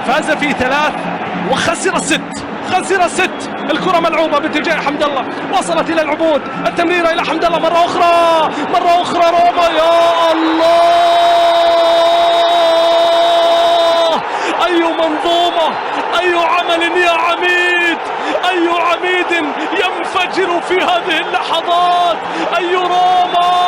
فاز في 3 وخسر 6. خسر 6. الكرة ملعوبة باتجاه حمد الله، وصلت إلى العبود، التمريرة إلى حمد الله مرة أخرى، مرة أخرى روما. يا الله، أي منظومة، أي عمل يا عميد، أي عميد ينفجر في هذه اللحظات. أي روما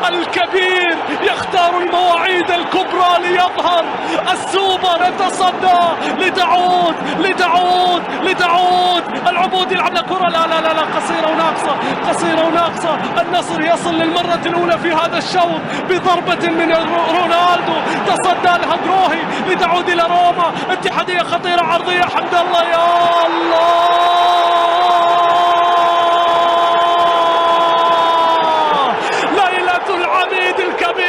الكبير يختار المواعيد الكبرى ليظهر. السوبر يتصدى لتعود لتعود لتعود. العبود يلعب كرة، لا لا لا لا، قصيرة وناقصة، قصيرة وناقصة. النصر يصل للمرة الأولى في هذا الشوط بضربة من رونالدو، تصدى لها جروهي لتعود إلى روما. اتحادية خطيرة، عرضية حمد الله. يا الله، العميد الكبير،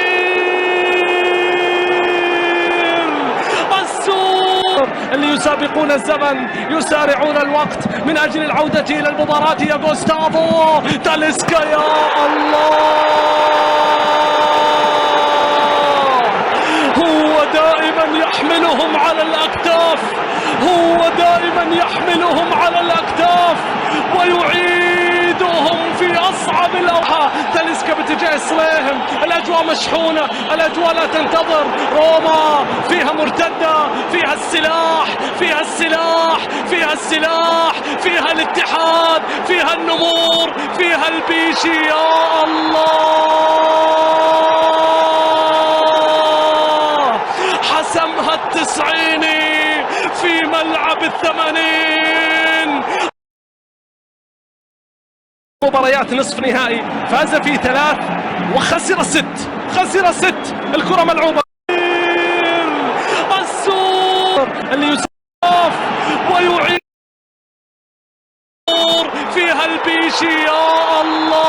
السور اللي يسابقون الزمن، يسارعون الوقت من أجل العودة إلى المباراة. يا غوستافو تاليسكا، يا الله، هو دائما يحملهم على الأكتاف، هو دائما يحملهم على الأكتاف ويعيدهم في أصعب الأوقات. تاليسكا باتجاه سليهم، الأجواء مشحونة، الأجواء لا تنتظر. روما فيها مرتدة، فيها السلاح، فيها السلاح، فيها السلاح، فيها الاتحاد، فيها النمور، فيها البيشي. يا الله، حسمها التسعيني في ملعب 80. مباريات نصف نهائي، فاز في 3 وخسر 6. خسر 6. الكرة ملعوبة، السور اللي يسقف ويعيد فيها البيشي. يا الله.